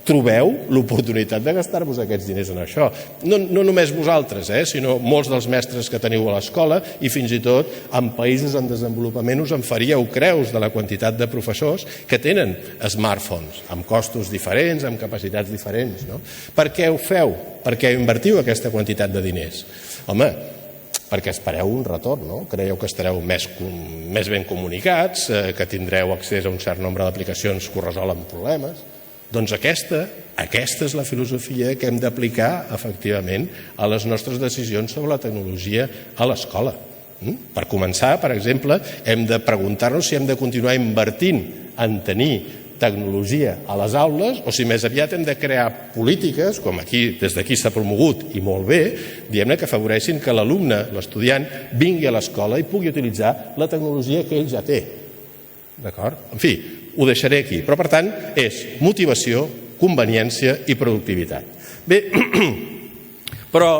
trobeu l'oportunitat de gastar-vos aquests diners en això. No només vosaltres, sinó molts dels mestres que teniu a l'escola i fins i tot en països en desenvolupament us en faríeu creus de la quantitat de professors que tenen smartphones, amb costos diferents, amb capacitats diferents. No? Per què ho feu? Per què invertiu aquesta quantitat de diners? Home, perquè espereu un retorn, no? Creieu que estareu més ben comunicats, que tindreu accés a un cert nombre d'aplicacions que us resolen problemes. Doncs aquesta és la filosofia que hem d'aplicar efectivament a les nostres decisions sobre la tecnologia a l'escola. Per començar, per exemple, hem de preguntar-nos si hem de continuar invertint en tenir tecnologia a les aules o si més aviat hem de crear polítiques, com aquí des d'aquí s'ha promogut i molt bé, diguem-ne que afavoreixin que l'alumne, l'estudiant, vingui a l'escola i pugui utilitzar la tecnologia que ell ja té. D'acord? En fi, ho deixaré aquí. Però, per tant, és motivació, conveniència i productivitat. Bé, però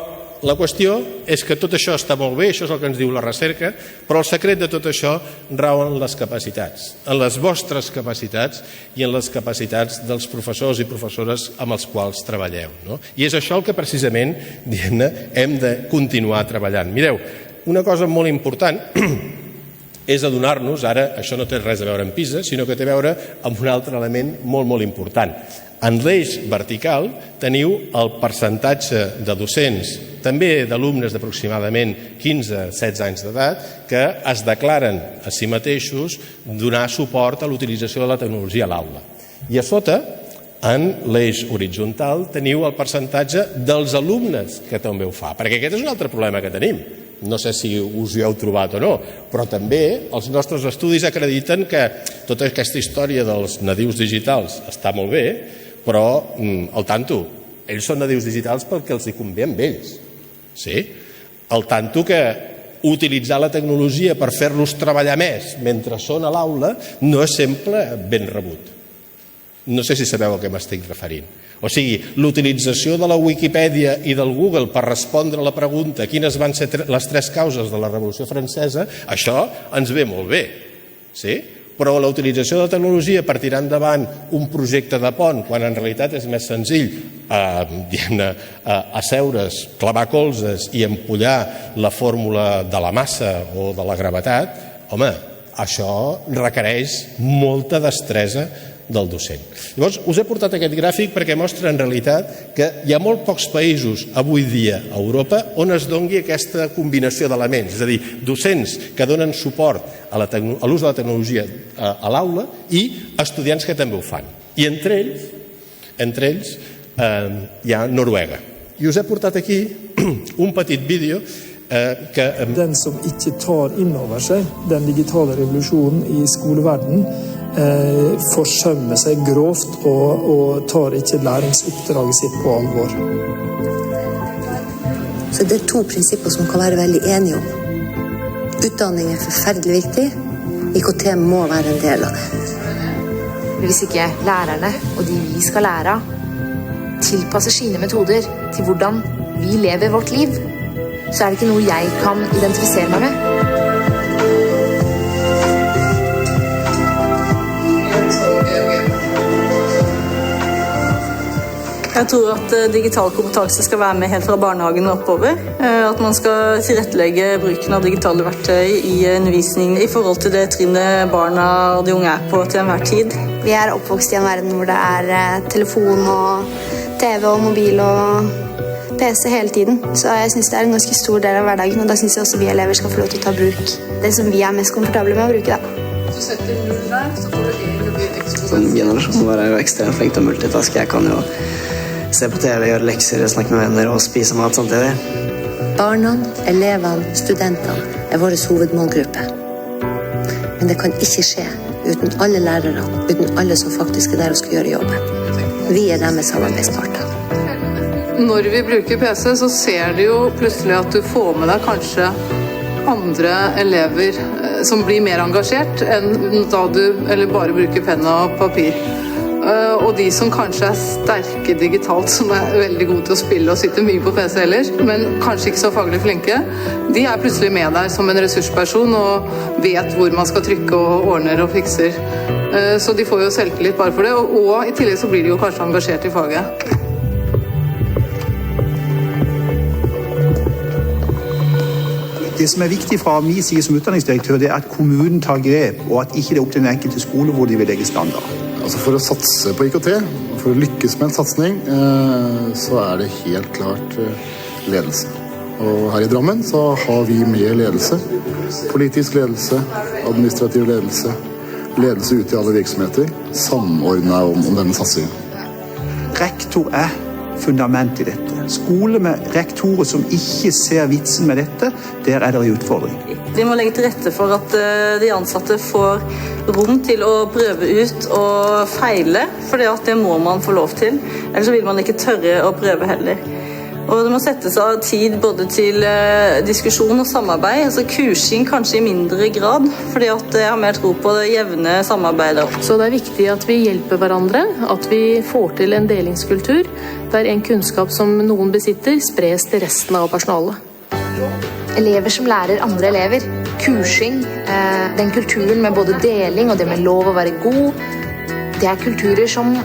la qüestió és que tot això està molt bé, això és el que ens diu la recerca, però el secret de tot això rau en les capacitats, en les vostres capacitats i en les capacitats dels professors i professores amb els quals treballeu. No? I és això el que precisament, diguem-ne, hem de continuar treballant. Mireu, una cosa molt important és adonar-nos, ara això no té res a veure amb PISA, sinó que té a veure amb un altre element molt, molt important. En l'eix vertical teniu el percentatge de docents, també d'alumnes d'aproximadament 15-16 anys d'edat, que es declaren a si mateixos donar suport a l'utilització de la tecnologia a l'aula. I a sota, en l'eix horitzontal, teniu el percentatge dels alumnes que també ho fa, perquè aquest és un altre problema que tenim. No sé si us hi heu trobat o no, però també els nostres estudis acrediten que tota aquesta història dels nadius digitals està molt bé, però al tanto, ells són nadius digitals pel que els hi convé amb ells. Sí? Al tanto que utilitzar la tecnologia per fer-los treballar més mentre són a l'aula no és sempre ben rebut. No sé si sabeu a què m'estic referint. O sigui, l'utilització de la Wikipedia i del Google per respondre a la pregunta quines van ser les 3 causes de la Revolució Francesa, això ens ve molt bé. Sí? Però la utilització de la tecnologia per tirar endavant un projecte de pont, quan en realitat és més senzill asseure's, clavar colzes i empollar la fórmula de la massa o de la gravetat, home, això requereix molta destresa del docent. Llavors, us he portat aquest gràfic perquè mostra en realitat que hi ha molt pocs països avui dia a Europa on es doni aquesta combinació d'elements, és a dir, docents que donen suport a l'ús de la tecnologia a l'aula i estudiants que també ho fan. I entre ells hi ha Noruega. I us he portat aquí un petit vídeo que... Den som ikke tar inn over seg den digitale revolusjonen i skoleverdenen forsømmer seg grovt og tar ikke læringsoppdraget sitt på alvor. Så det er 2 prinsipper som kan være veldig enige om. Utdanning er forferdelig viktig. IKT må være en del av det. Hvis ikke lærerne og de vi skal lære av tilpasser sine metoder til hvordan vi lever vårt liv, så er det ikke noe jeg kan identifisere meg med. Jeg tror at digital kompetanse skal være med helt fra barnehagen og oppover. At man skal tilrettelegge bruken av digitale verktøy i undervisningen i forhold til det trinnet barna og de unge er på til enhver tid. Vi er oppvokst i en verden hvor det er telefon og TV og mobil og PC hele tiden. Så jeg synes det er en ganske stor del av hverdagen, og da synes jeg også vi elever skal få lov til å ta bruk det som vi er mest komfortable med å bruke. Så setter du der, så får du egentlig ekstra. Sånn generasjon var jeg jo ekstremt flink til å multitaske. Jeg kan jo se på TV, gjøre lekser, snakke med venner og spise mat samtidig. Barna, elevene, studentene er vår hovedmålgruppe. Men det kan ikke skje uten alle lærere, uten alle som faktisk er der og skal gjøre jobben. Vi er deres samarbeidsparter. Når vi bruker PC, så ser du jo plutselig at du får med deg kanskje andre elever som blir mer engasjert enn da du bare bruker penn og papir. Og de som kanskje sterke digitalt, som veldig gode til å spille og sitter mye på PC ellers, men kanskje ikke så faglig flinke, de plutselig med der som en ressursperson og vet hvor man skal trykke og ordner og fikser. Så de får jo selvtillit bare for det, og i tillegg så blir de jo kanskje engasjert i faget. Det som viktig fra min side som utdanningsdirektør, det at kommunen tar grep, og at ikke det opp til den enkelte skole hvor de vil legge standard. Altså for å satse på IKT, for å lykkes med en satsning, så det helt klart ledelse. Og her i Drammen så har vi med ledelse, politisk ledelse, administrativ ledelse, ledelse ute i alle virksomheter, samordnet om denne satsingen. Rektor fundament i dette. Skole med rektorer som ikke ser vitsen med dette, der det en utfordring. Vi må legge til rette for at de ansatte får rom til å prøve ut og feile, for det må man få lov til. Ellers så vil man ikke tørre å prøve heller. Og det må settes av tid både til diskusjon og samarbeid, altså kursing kanskje i mindre grad, fordi at jeg har mer tro på det jevne samarbeidet. Så det viktig at vi hjelper hverandre, at vi får til en delingskultur, der en kunnskap som noen besitter, spres til resten av personalet. Elever som lærer andre elever, kursing, den kulturen med både deling og det med lov å være god, det kulturer som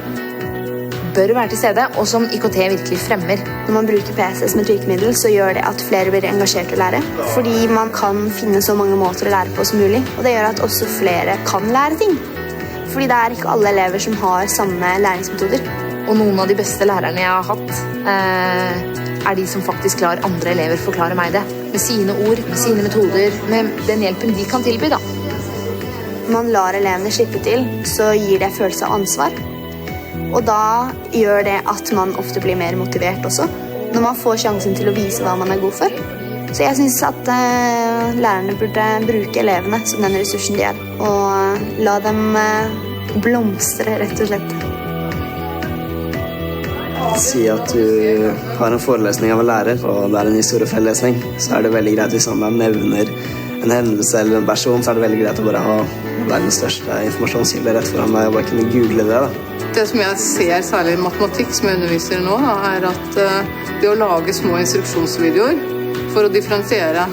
bør være til stede, og som IKT virkelig fremmer. Når man bruker PC som et virkemiddel, så gjør det at flere blir engasjert i å lære. Fordi man kan finne så mange måter å lære på som mulig, og det gjør at også flere kan lære ting. Fordi det ikke alle elever som har samme læringsmetoder. Og noen av de beste lærerne jeg har hatt, de som faktisk lar andre elever forklare meg det. Med sine ord, med sine metoder, med den hjelpen de kan tilby, da. Man lar elevene slippe til, så gir det følelse av ansvar. Og da gjør det at man ofte blir mer motivert også, når man får sjansen til å vise hva man god for. Så jeg synes at lærerne burde bruke elevene som den ressursen de og la dem blomstre, rett og slett. Si at du har en forelesning av en lærer, og det en historiefellesning, så det veldig greit hvis man nevner en hendelse eller en person, så det veldig greit å bare ha verdens største informasjonskilde rett foran deg og bare kunne google det, da. Det som jeg ser særlig i matematikk som jeg underviser nå, at det å lage små instruksjonsvideoer for å differensiere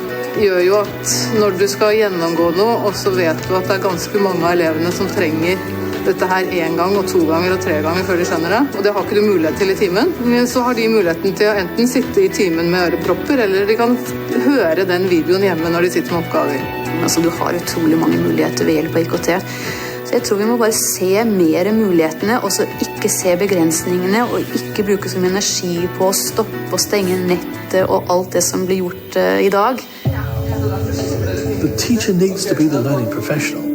gjør jo at når du skal gjennomgå noe, og så vet du at det ganske mange av elevene som trenger dette her 1 gang og 2 ganger og 3 ganger før de skjønner det, og det har ikke du mulighet til i timen, så har de muligheten til å enten sitte i timen med ørepropper, eller de kan høre den videoen hjemme når de sitter med oppgaver. Altså, du har utrolig mange muligheter ved hjelp av IKT. Så jeg tror vi må bare se mer mulighetene, og så ikke se begrensningene, og ikke bruke så mye energi på å stoppe og stenge nettet og alt det som blir gjort i dag. The teacher needs to be the learning professional,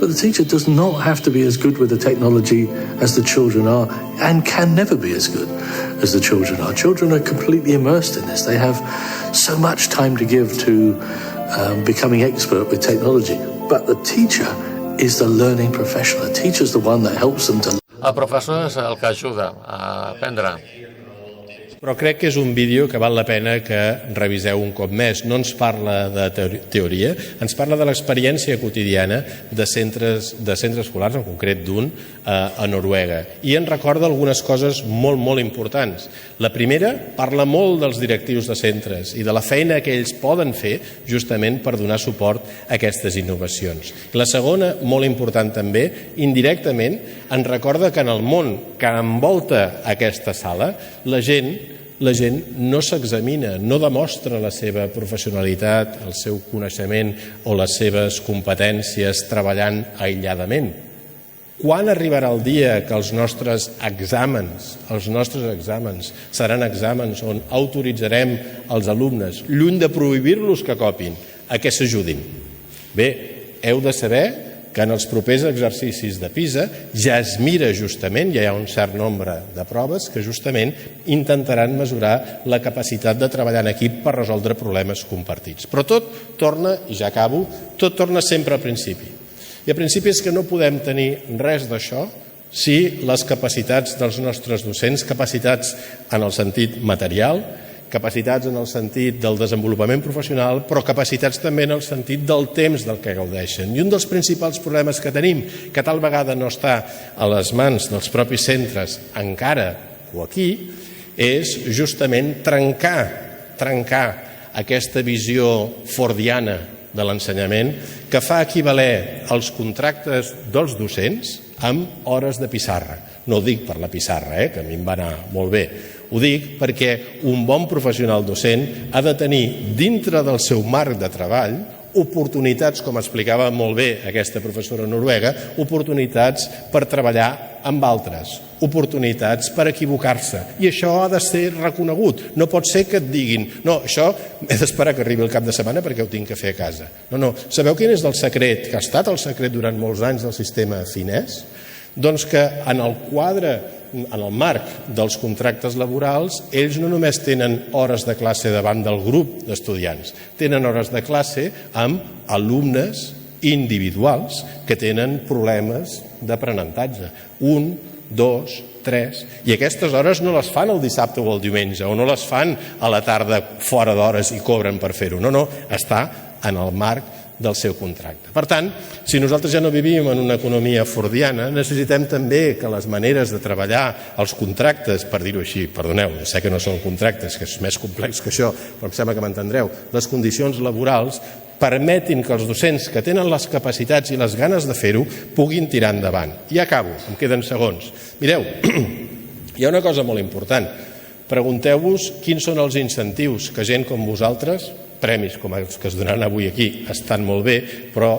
but the teacher does not have to be as good with the technology as the children are, and can never be as good as the children are. Children are completely immersed in this. They have so much time to give to becoming expert with technology, but the teacher is the learning professional. The teacher is the one that helps them to... El professor és el que ajuda a aprendre. Però crec que és un vídeo que val la pena que reviseu un cop més. No ens parla de teoria, ens parla de l'experiència quotidiana de centres escolars, en concret d'un, a Noruega. I ens recorda algunes coses molt, molt importants. La primera parla molt dels directius de centres i de la feina que ells poden fer justament per donar suport a aquestes innovacions. La segona, molt important també, indirectament, ens recorda que en el món que envolta aquesta sala, la gent no s'examina, no demostra la seva professionalitat, el seu coneixement o les seves competències treballant aïlladament. Quan arribarà el dia que els nostres exàmens seran exàmens on autoritzarem els alumnes, lluny de prohibir-los que copin, a què s'ajudin? Bé, heu de saber que en els propers exercicis de PISA ja es mira justament, ja hi ha un cert nombre de proves que justament intentaran mesurar la capacitat de treballar en equip per resoldre problemes compartits. Però tot torna, i ja acabo, tot torna sempre al principi. I el principi és que no podem tenir res d'això si les capacitats dels nostres docents, capacitats en el sentit material, capacitats en el sentit del desenvolupament professional, però capacitats també en el sentit del temps del que gaudeixen. I un dels principals problemes que tenim, que tal vegada no està a les mans dels propis centres encara o aquí, és justament trencar aquesta visió fordiana de l'ensenyament que fa equivaler els contractes dels docents amb hores de pissarra. No ho dic per la pissarra, que a mi em va anar molt bé. Ho dic perquè un bon professional docent ha de tenir dintre del seu marc de treball oportunitats, com explicava molt bé aquesta professora noruega, oportunitats per treballar amb altres, oportunitats per equivocar-se. I això ha de ser reconegut. No pot ser que et diguin no, això he d'esperar que arribi el cap de setmana perquè ho tinc que fer a casa. No. Sabeu quin és el secret, que ha estat el secret durant molts anys del sistema finès? Doncs que en el quadre, en el marc dels contractes laborals, ells no només tenen hores de classe davant del grup d'estudiants, tenen hores de classe amb alumnes individuals que tenen problemes d'aprenentatge. 1, 2, 3... I aquestes hores no les fan el dissabte o el diumenge, o no les fan a la tarda fora d'hores i cobren per fer-ho. No, està en el marc del seu contracte. Per tant, si nosaltres ja no vivim en una economia fordiana, necessitem també que les maneres de treballar els contractes, per dir-ho així, perdoneu, sé que no són contractes, que és més complex que això, però em sembla que m'entendreu, les condicions laborals permetin que els docents que tenen les capacitats i les ganes de fer-ho puguin tirar endavant. I acabo, em queden segons. Mireu, hi ha una cosa molt important. Pregunteu-vos quins són els incentius que gent com vosaltres, premis com els que es donaran avui aquí estan molt bé, però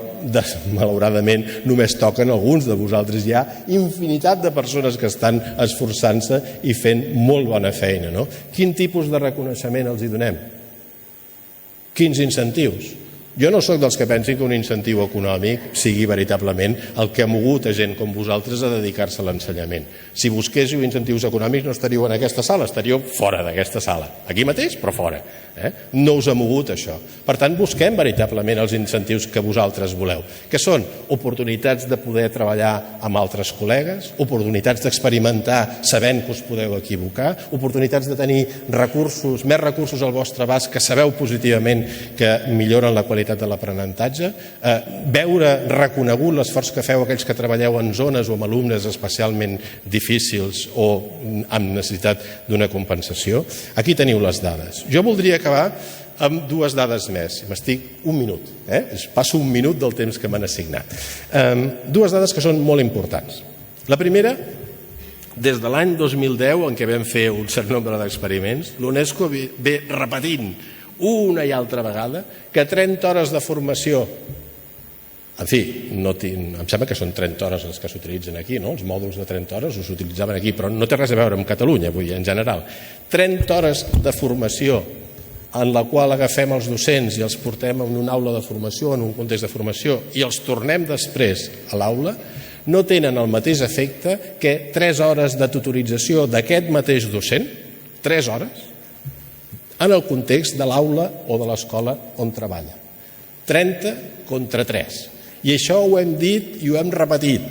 malauradament només toquen alguns de vosaltres. Hi ha infinitat de persones que estan esforçant-se i fent molt bona feina. Quin tipus de reconeixement els hi donem? Quins incentius? Jo no sóc dels que pensin que un incentiu econòmic sigui veritablement el que ha mogut a gent com vosaltres a dedicar-se a l'ensenyament. Si busquéssiu incentius econòmics no estaríeu en aquesta sala, estaríeu fora d'aquesta sala. Aquí mateix, però fora. No us ha mogut això. Per tant, busquem veritablement els incentius que vosaltres voleu, que són oportunitats de poder treballar amb altres col·legues, oportunitats d'experimentar sabent que us podeu equivocar, oportunitats de tenir recursos, més recursos al vostre abast que sabeu positivament que milloren la qualitat de l'aprenentatge, veure reconegut l'esforç que feu aquells que treballeu en zones o amb alumnes especialment difícils o amb necessitat d'una compensació. Aquí teniu les dades. Jo voldria acabar amb dues dades més. M'estic un minut, passo un minut del temps que m'han assignat. Dues dades que són molt importants. La primera, des de l'any 2010, en què vam fer un cert nombre d'experiments, l'UNESCO ve repetint una i altra vegada que 30 hores de formació, en fi, em sembla que són 30 hores les que s'utilitzen aquí, els mòduls de 30 hores s'utilitzaven aquí, però no té res a veure amb Catalunya, vull dir, en general. 30 hores de formació en la qual agafem els docents i els portem en una aula de formació, en un context de formació, i els tornem després a l'aula, no tenen el mateix efecte que 3 hores de tutorització d'aquest mateix docent, 3 hores, en el context de l'aula o de l'escola on treballa. 30 contra 3. I això ho hem dit i ho hem repetit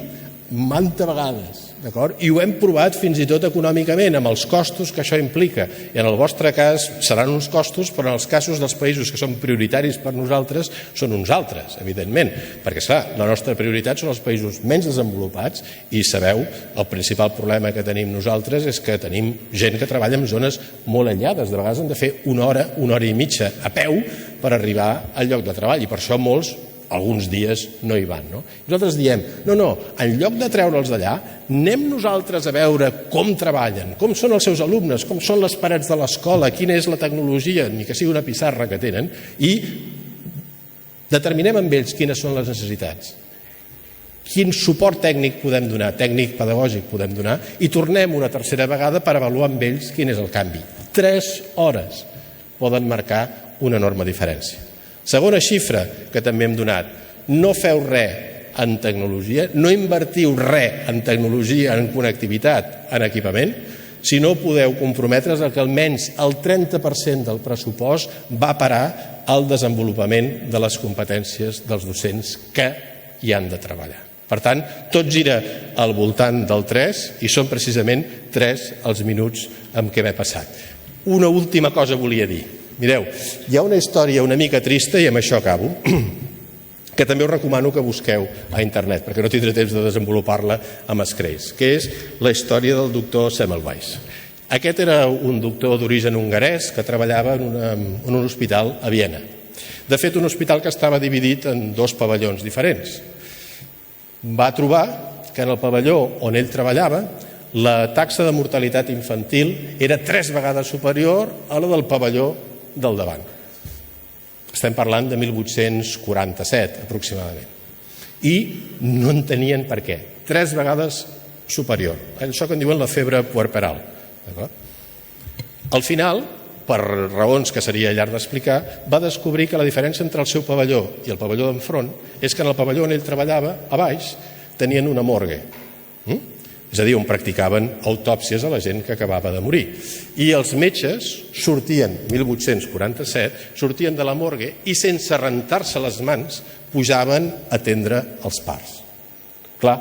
manta vegades, d'acord? I ho hem provat fins i tot econòmicament, amb els costos que això implica. I en el vostre cas seran uns costos, però en els casos dels països que són prioritaris per nosaltres són uns altres, evidentment. Perquè, esclar, la nostra prioritat són els països menys desenvolupats i sabeu, el principal problema que tenim nosaltres és que tenim gent que treballa en zones molt aïllades. De vegades han de fer una hora i mitja a peu per arribar al lloc de treball i per això molts alguns dies no hi van. Nosaltres diem, no, en lloc de treure'ls d'allà, anem nosaltres a veure com treballen, com són els seus alumnes, com són les parets de l'escola, quina és la tecnologia, ni que sigui una pissarra que tenen, i determinem amb ells quines són les necessitats, quin suport tècnic podem donar, tècnic pedagògic podem donar, i tornem una tercera vegada per avaluar amb ells quin és el canvi. 3 hores poden marcar una enorme diferència. Segona xifra que també hem donat, no feu res en tecnologia, no invertiu res en tecnologia, en connectivitat, en equipament, si no podeu comprometre's que almenys el 30% del pressupost va parar al desenvolupament de les competències dels docents que hi han de treballar. Per tant, tot gira al voltant del 3 i són precisament 3 els minuts amb què m'he passat. Una última cosa volia dir. Mireu, hi ha una història una mica trista, i amb això acabo, que també us recomano que busqueu a internet, perquè no tindré temps de desenvolupar-la amb escreix, que és la història del doctor Semmelweis. Aquest era un doctor d'origen hongarès que treballava en un hospital a Viena. De fet, un hospital que estava dividit en 2 pavellons diferents. Va trobar que en el pavelló on ell treballava la taxa de mortalitat infantil era 3 vegades superior a la del pavelló del davant. Estem parlant de 1847, aproximadament. I no entenien per què. 3 vegades superior. Això que en diuen la febre puerperal. Al final, per raons que seria llarg d'explicar, va descobrir que la diferència entre el seu pavelló i el pavelló d'enfront és que en el pavelló on ell treballava, a baix, tenien una morgue. És a dir, on practicaven autòpsies a la gent que acabava de morir. I els metges sortien, 1847, sortien de la morgue i sense rentar-se les mans pujaven a atendre els parts. Clar,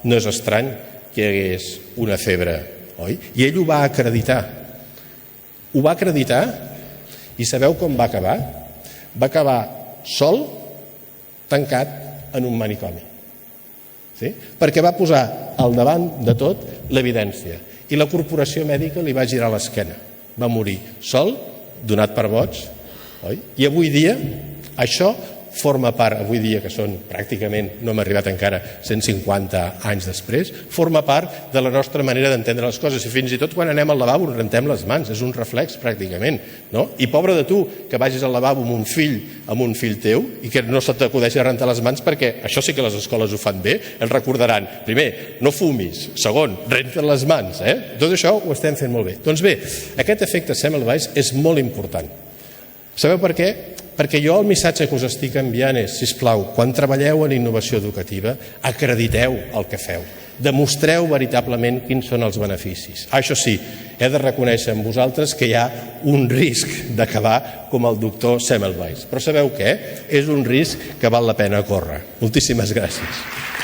no és estrany que hi hagués una febre, oi? I ell ho va acreditar. Ho va acreditar i sabeu com va acabar? Va acabar sol, tancat en un manicomi. Sí? Perquè va posar al davant de tot l'evidència. I la corporació mèdica li va girar l'esquena. Va morir sol, donat per boig. Oi? I avui dia, això forma part, avui dia que són pràcticament, no hem arribat encara 150 anys després, forma part de la nostra manera d'entendre les coses. I fins i tot quan anem al lavabo ens rentem les mans, és un reflex pràcticament. No? I pobre de tu que vagis al lavabo amb un fill teu i que no se t'acudeixi a rentar les mans, perquè això sí que les escoles ho fan bé, ens recordaran, primer, no fumis, segon, renta les mans. Tot això ho estem fent molt bé. Doncs bé, aquest efecte Semmelweis és molt important. Sabeu per què? Perquè jo el missatge que us estic enviant és, sisplau, quan treballeu en innovació educativa, acrediteu el que feu. Demostreu veritablement quins són els beneficis. Això sí, he de reconèixer amb vosaltres que hi ha un risc d'acabar com el doctor Semmelweis. Però sabeu què? És un risc que val la pena córrer. Moltíssimes gràcies.